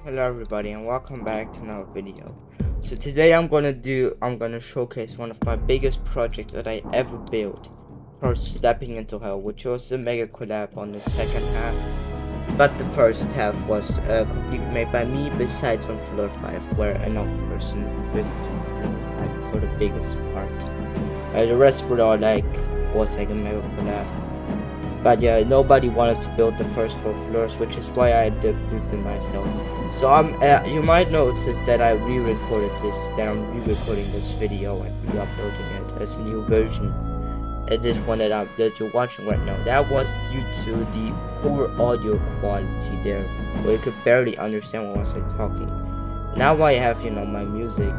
Hello everybody and welcome back to another video. So today I'm gonna showcase one of my biggest projects that I ever built for stepping into hell, which was the Megacollab on the second half. But the first half was completely made by me, besides on floor 5 where another person with floor 5 for the biggest part. The rest were all was like a Megacollab. But yeah, nobody wanted to build the first 4 floors, which is why I did them myself. So you might notice that I'm re-recording this video and re-uploading it as a new version. This one that you're watching right now. That was due to the poor audio quality there, where you could barely understand what I was talking. Now I have my music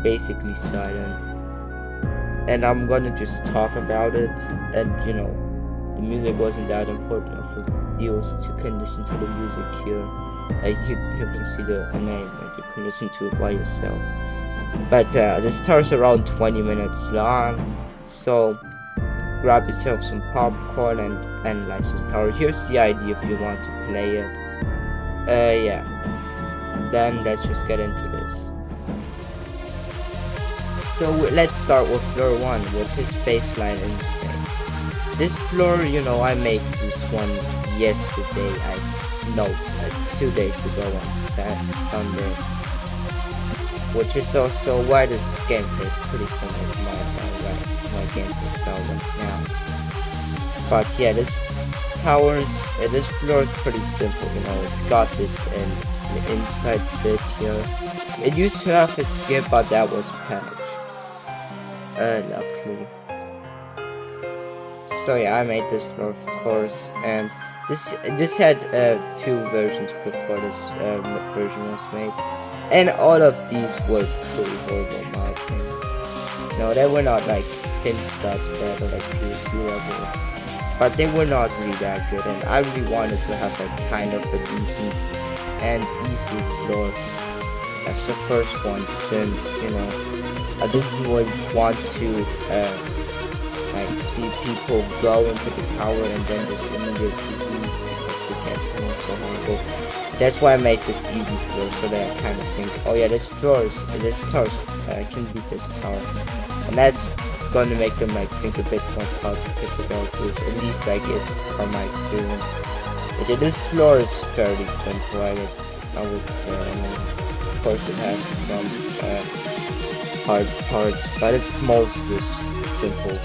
basically silent, and I'm gonna just talk about it, and the music wasn't that important of a deal, since you can listen to the music here. You can see the name and you can listen to it by yourself. But this tower's around 20 minutes long, so grab yourself some popcorn and analyze this tower. Here's the idea if you want to play it. Yeah. Then let's just get into this. So let's start with floor 1 with his baseline insane. This floor, I made this one yesterday. 2 days ago on Sunday. Which is also why this gameplay is pretty similar to my gameplay style right now. But yeah, this floor is pretty simple. It got this in the inside bit here. It used to have a skip, but that was patched. Luckily. So yeah, I made this floor, of course, and this had 2 versions before this version was made, and all of these were pretty horrible in my opinion. No, they were not like Finstad bad or like POC level, but they were not really that good, and I really wanted to have like kind of a decent and easy floor as the first one, since I didn't really want to see people go into the tower and then just immediately leave because you can't feel so horrible. That's why I made this easy floor, so that I kind of think, oh yeah, this tower can beat this tower, and that's gonna make them think a bit more positive about this. At least it's how my experience. But yeah, this floor is fairly simple. I would say. Of course, it has some hard parts, but it's mostly simple.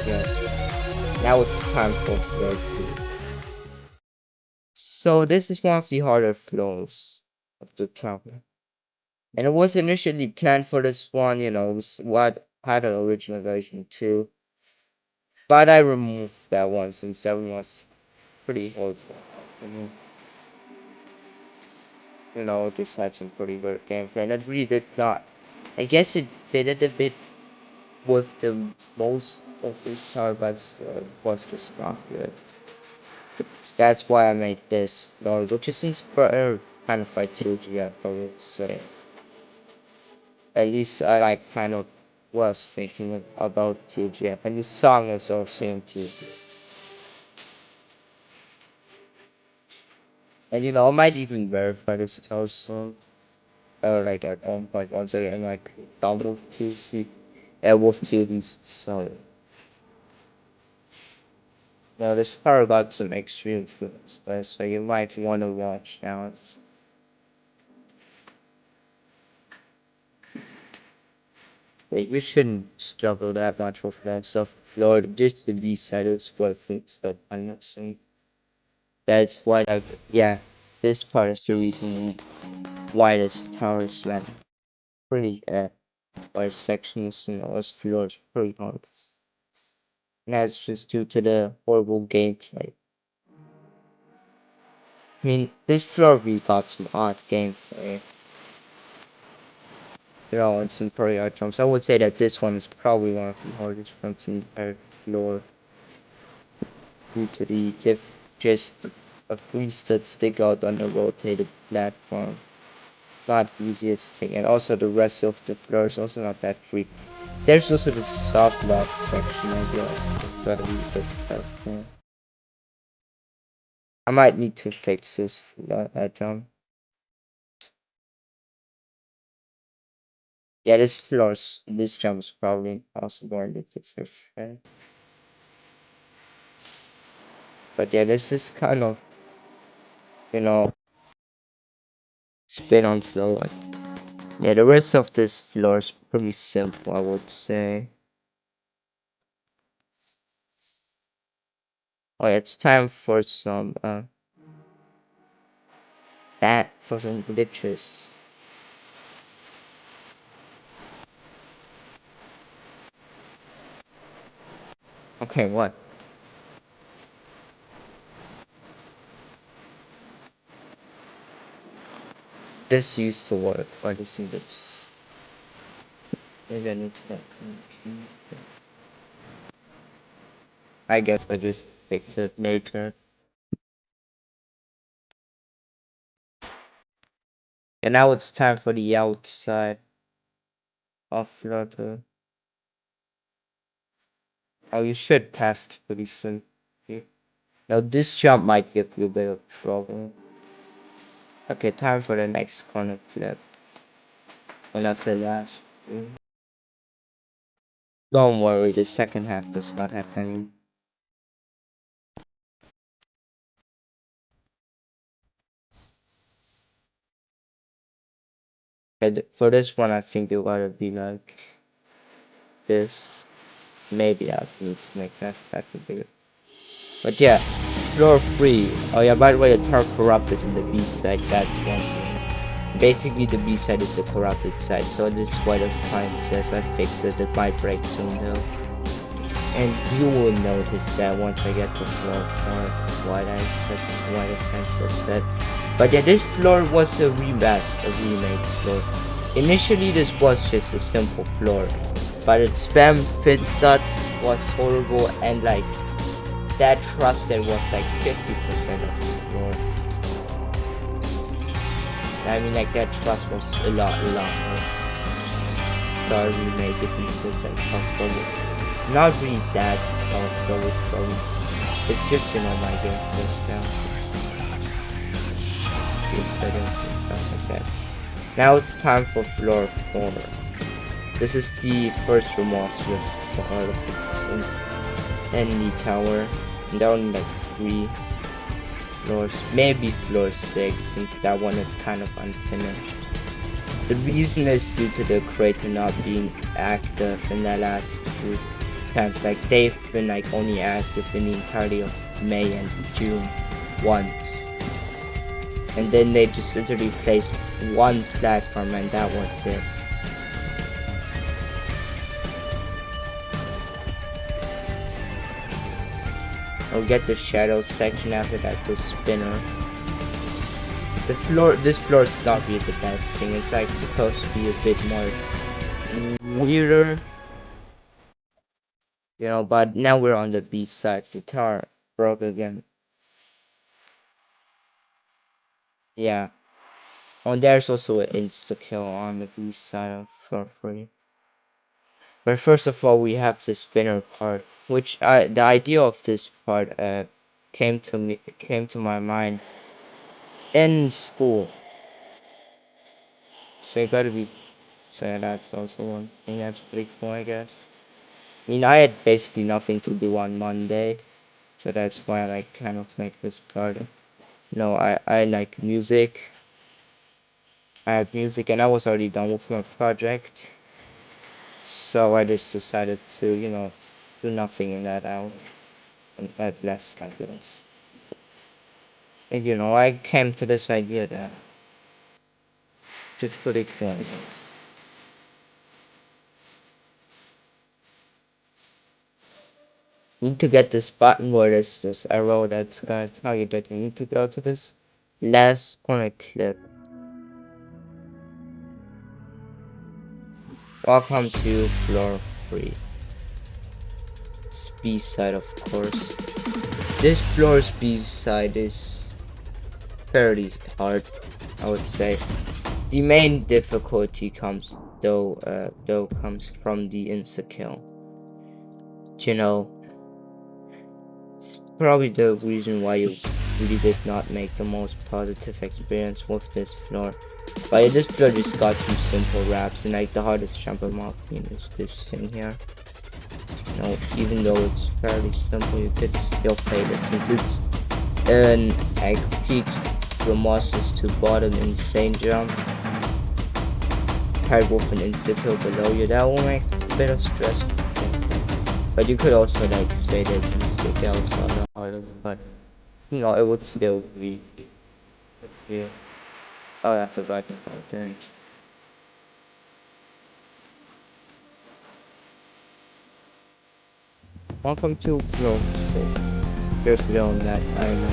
Yes. Now it's time for floor 2. So this is one of the harder floors of the tower. And it was initially planned for this one, it was what had an original version too. But I removed that one since that one was pretty horrible. It just had some pretty weird gameplay, and it really did not. I guess it fitted a bit with the most of this tower, but still, it was just not good. That's why I made this floor, which is inspired kind of by TGF, I would say. At least I kind of was thinking about TGF, and this song is also in TGF. And I might even verify this also, like at 1.1 second, like download TC, with TVs, so. Now this car got some extreme influence, so you might want to watch now. We shouldn't struggle that much with that stuff. Florida, just the B side is what thinks that I'm not saying. That's why yeah, this part is the reason why this tower is like pretty by sections, this floor is pretty hard. And that's just due to the horrible gameplay. I mean, this floor we got some odd gameplay. And some pretty hard jumps. I would say that this one is probably one of the hardest jumps in the entire floor. Due to the just a piece that stick out on the rotated platform. Not the easiest thing, and also the rest of the floor is also not that free. There's also the soft lock section, I guess. Gotta be a bit careful. I might need to fix this jump. Yeah, this jump is probably impossible in the fifth frame. But yeah, this is kind of, you know, spin on floor. Yeah, the rest of this floor is pretty simple, I would say. Oh, yeah, it's time for some glitches. Okay, what? This used to work, but this is this. Maybe I need to I guess I just fix it later. And now it's time for the outside of Flutter. Oh, you should pass it pretty soon. Okay. Now this jump might give you a bit of trouble. Okay, time for the next corner flip. Well, after that. Don't worry, the second half does not have any. Okay, for this one, I think you gotta be like this. Maybe I need to make that a bit. But yeah, floor 3. Oh yeah, by the way, the tar corrupted in the B side, that's one thing. Basically, the B side is a corrupted side, so this is why the fine says I fix it, it might break soon though. And you will notice that once I get to floor 4, why the sign says that. But yeah, this floor was a remade floor. Initially, this was just a simple floor, but its spam fit stats was horrible, and like that trusted was like 50% of the floor. I mean, like that trust was a lot more. So I remade it 50% comfortable. Not really that comfortable throwing. It's just, you know, my game goes down. And stuff like that. Now it's time for floor 4. This is the first remorseless part in the tower. And there are only like 3 floors, maybe floor 6, since that one is kind of unfinished. The reason is due to the creator not being active in the last 2 times. Like they've been like only active in the entirety of May and June once. And then they just literally placed 1 platform and that was it. I'll get the shadow section after that, the spinner. This floor is not really the best thing. It's like supposed to be a bit more weirder, you know. But now we're on the B side. Guitar broke again. Yeah. Oh, there's also an insta kill on the B side of floor 3. But first of all, we have the spinner part, which the idea of this part came to my mind in school. So you gotta be. So that's also one thing that's pretty cool, I guess. I mean, I had basically nothing to do on Monday, so that's why I like kind of make this part. No, I like music. I had music, and I was already done with my project, so I just decided to, you know, do nothing in that hour and add less calculus. And you know, I came to this idea that just pretty cool. Need to get this button where there's this arrow that's gonna tell you that you need to go to this last corner clip. Welcome to floor 3. B side, of course. This floor's B side is fairly hard, I would say. The main difficulty comes comes from the insta kill. You know, it's probably the reason why you really did not make the most positive experience with this floor. But yeah, this floor just got too simple wraps, and like the hardest jump in my opinion is this thing here. You know, even though it's fairly simple, you could still fail it since it's an like peak from monsters to bottom insane jump paired with an insta below you. That will make a bit of stress. But you could also like say that you stick outside the harder, but you know, it would still be yeah. Oh, I forgot about that. Welcome to Flow 6. There's still that I know.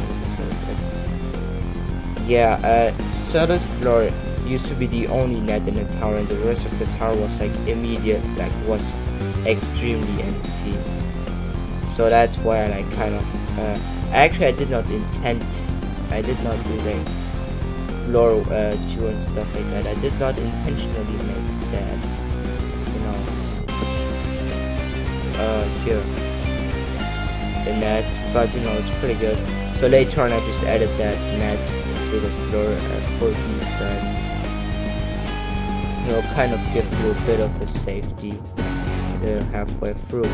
Yeah, Soda's floor used to be the only net in the tower, and the rest of the tower was like immediate, like was extremely empty. So that's why I like kind of, actually I did not intend, I did not do like floor 2 and stuff like that. I did not intentionally make that, you know, here, the net, but you know, it's pretty good. So later on I just added that net to the floor for each side. You know, kind of give you a bit of a safety halfway through.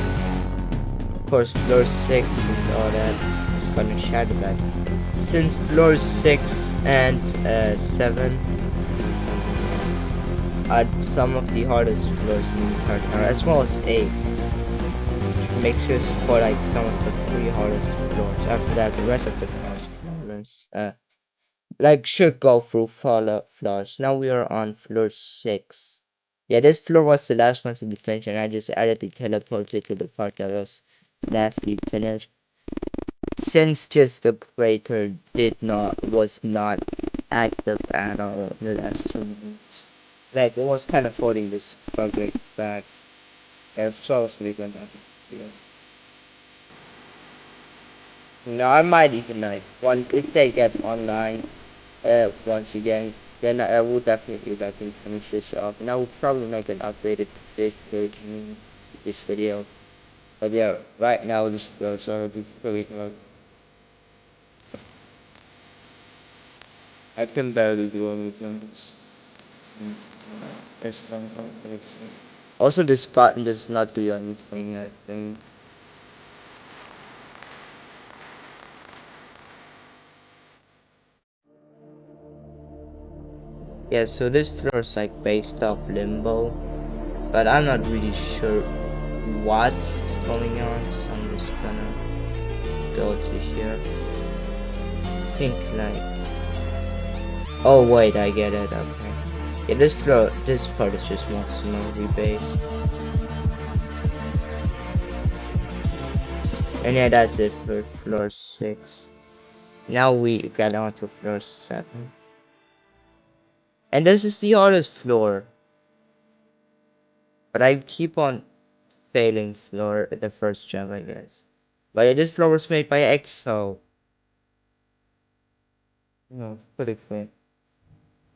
Of course, floor 6 and all that is gonna shadow that. Since floor 6 and 7 are some of the hardest floors in the entire tower, as well as 8, which makes us for like some of the 3 hardest floors. After that, the rest of the tower's floors like should go through floors. Now we are on floor 6. Yeah, this floor was the last one to be finished, and I just added the teleporter to the part that was lastly finished. Since just the breaker was not active at all in the last 2 minutes. Like it was kind of holding this project back. As so we gonna yeah. No, I might even like one if they get online once again, then I will definitely like finish this off, and I will probably make an updated this version this video. But yeah, right now this goes already pretty hard. I can barely do anything. It's also, this button does not do anything, I think. Yeah, so this floor is like based off Limbo, but I'm not really sure what's going on, so I'm just gonna go to here. Think like, oh wait, I get it. Okay, yeah, this part is just more scenario based, and yeah, that's it for floor 6. Now we get on to floor 7, and this is the hardest floor, but I keep on failing floor at the first jump, I guess. But yeah, this floor was made by EXO. No, pretty quick.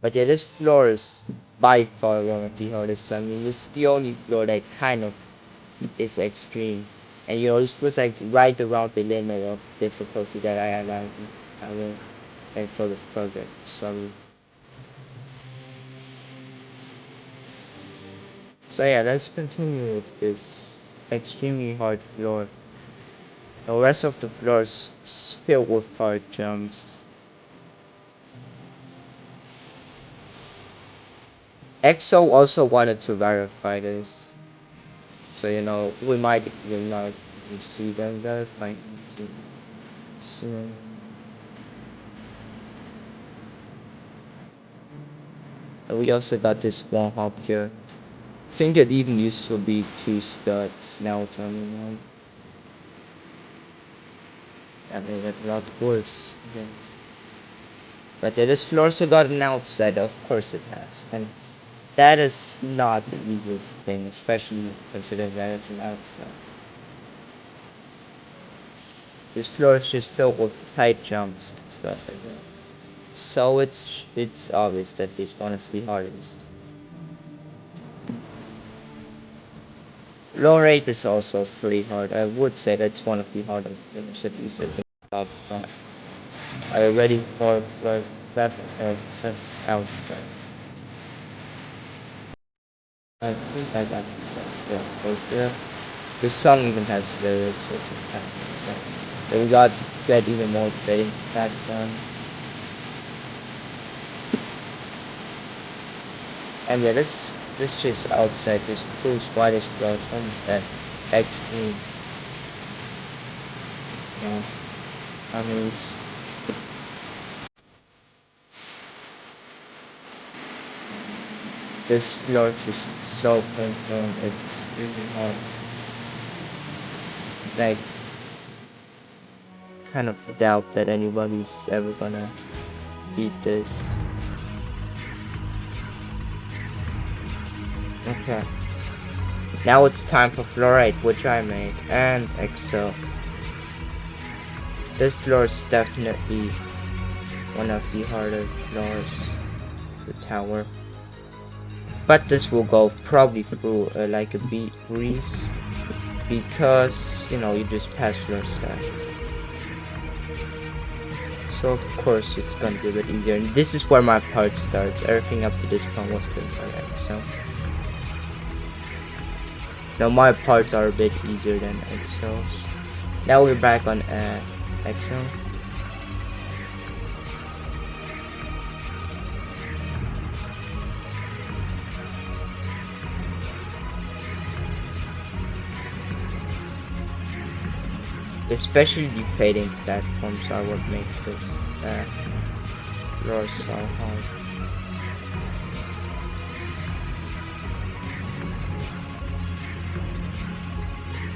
But yeah, this floor is by far one of the hardest. I mean, it's the only floor that kind of is extreme. And you know, this was like right around the limit of difficulty that I had having like for this project. So yeah, let's continue with this extremely hard floor. The rest of the floor is filled with hard jumps. EXO also wanted to verify this. So you know, we might not see them verifying it soon. And we also got this wall hop here. I think it even used to be 2 studs, now it's only 1. I mean, it's a lot worse, I guess. But yeah, this floor also got an outside, of course it has. And that is not the easiest thing, especially considering that it's an outside. This floor is just filled with tight jumps and stuff like that. So it's obvious that this one is the hardest. Low rate is also pretty hard. I would say that's one of the hardest things, at least at the top front. are ready for that outside. I think I got yeah, because the song even has lyrics which is kind of so we got to get even more fading back done. And yeah, this just outside this cool Swedish girl from that extreme. You know, I mean, this floor is so painful. It's really hard. Like, kind of doubt that anybody's ever gonna beat this. Okay. Now it's time for fluorite, which I made, and Excel. This floor is definitely one of the harder floors, the tower. But this will go probably through like a breeze, because you know you just pass floor 7. So of course it's gonna be a bit easier. And this is where my part starts. Everything up to this point was built by Excel. Now my parts are a bit easier than Excel's. Now we're back on Excel. Especially the fading platforms are what makes this floor so hard.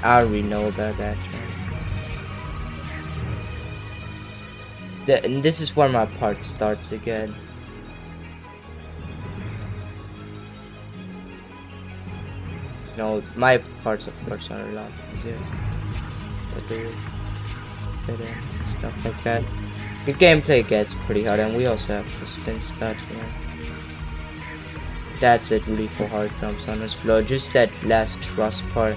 I already know about that. And this is where my part starts again. No, my parts of course are a lot easier. Stuff like that. The gameplay gets pretty hard, and we also have this fin stat here. That's it really for hard jumps on this floor. Just that last truss part.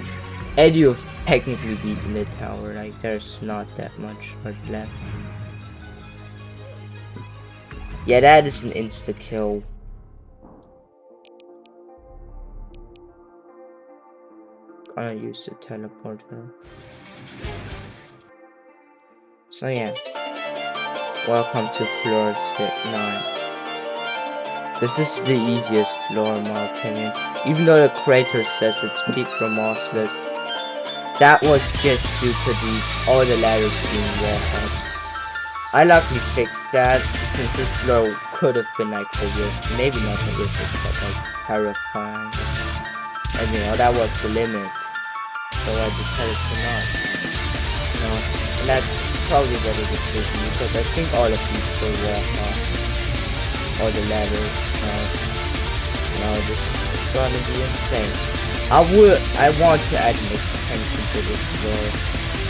And you've technically beaten the tower, like there's not that much hard left. Yeah, that is an insta kill. Gonna use the teleporter. So yeah, welcome to floor 9. This is the easiest floor in my opinion. Even though the creator says it's peak remorseless, that was just due to all the ladders being wall-ups. I luckily fixed that, since this floor could have been like horrific, maybe not horrific, but like terrifying. And you know, that was the limit. So I decided to not. You know, and that's probably a better decision, because I think all of these will walk off. All the ladders. No, this is gonna be insane. I want to add an extension to this floor,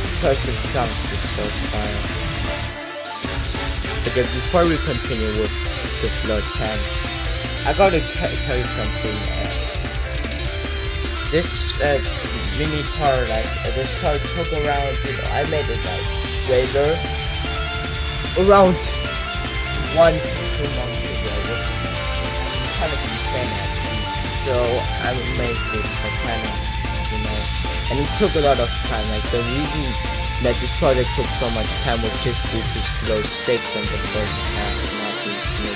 because it sounds just so fire. Okay, before we continue with the floor 10, I gotta tell you something. This mini tower, like this tower took around, you know, I made it like trailer around 1 to 2 months ago, which is kind of insane actually. So I made this kind of, you know, and it took a lot of time. Like the reason that this project took so much time was just due to floor 6 on the first half, not due to,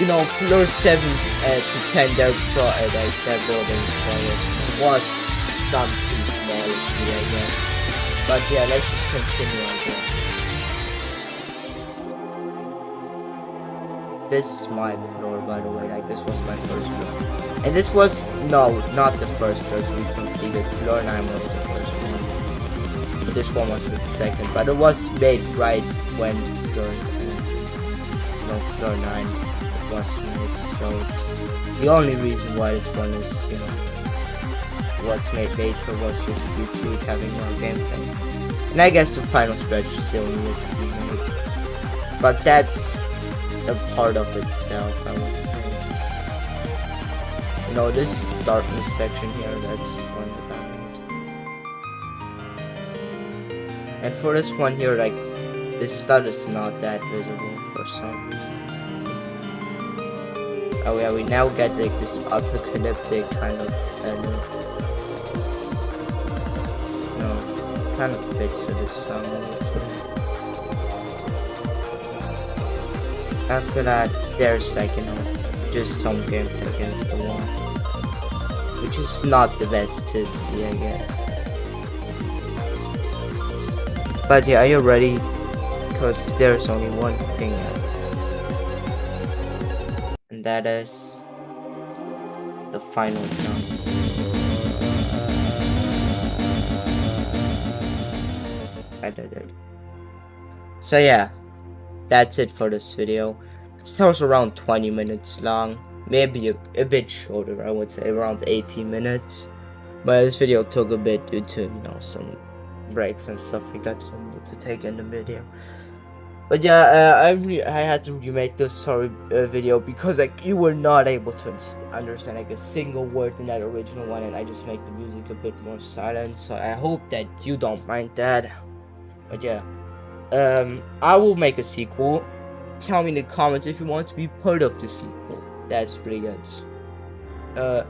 you know, floor 7 to 10. Their building was done too small, I guess. But yeah, let's just continue on here. This is my floor, by the way. Like, this was my first floor. And this was, no, not the first floor we completed. Floor 9 was the first one. This one was the second. But it was made right when floor 9 was made. So it's the only reason why this one is, you know, what's made later was just due to it having more gameplay. And I guess the final stretch still needs to be made. But that's a part of itself, I would say. You know, this darkness section here, that's one that I made. And for this one here, like, This stud is not that visible for some reason. Oh yeah, we now get like this apocalyptic kind of ending. No, kind of fits to the song. After that, there's like, you know, just some gameplay against the wall, which is not the best to see, I guess. But yeah, are you ready? Because there's only one thing left, and that is the final jump. I did it. So yeah, that's it for this video. This was around 20 minutes long, maybe a bit shorter, I would say around 18 minutes. But this video took a bit due to, you know, some breaks and stuff like that, so I needed to take in the video. But yeah, I had to remake this video because like you were not able to understand like a single word in that original one, and I just make the music a bit more silent. So I hope that you don't mind that. But yeah, I will make a sequel. Tell me in the comments if you want to be part of the sequel. That's pretty good. The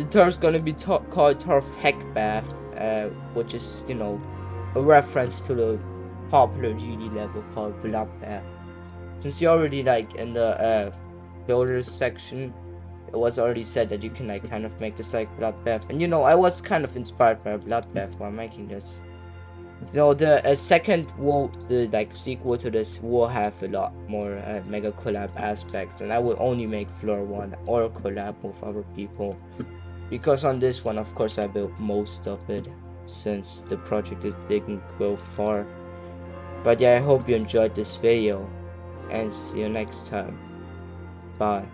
turf's gonna be called Turf Heckbath, which is, you know, a reference to the popular GD level called Bloodbath. Since you already like in the builders section, it was already said that you can like kind of make this like Bloodbath, and you know, I was kind of inspired by Bloodbath while making this. You know, the second the like sequel to this will have a lot more Megacollab aspects, and I will only make floor 1 or collab with other people, because on this one, of course, I built most of it since the project didn't go far. But yeah, I hope you enjoyed this video, and see you next time. Bye.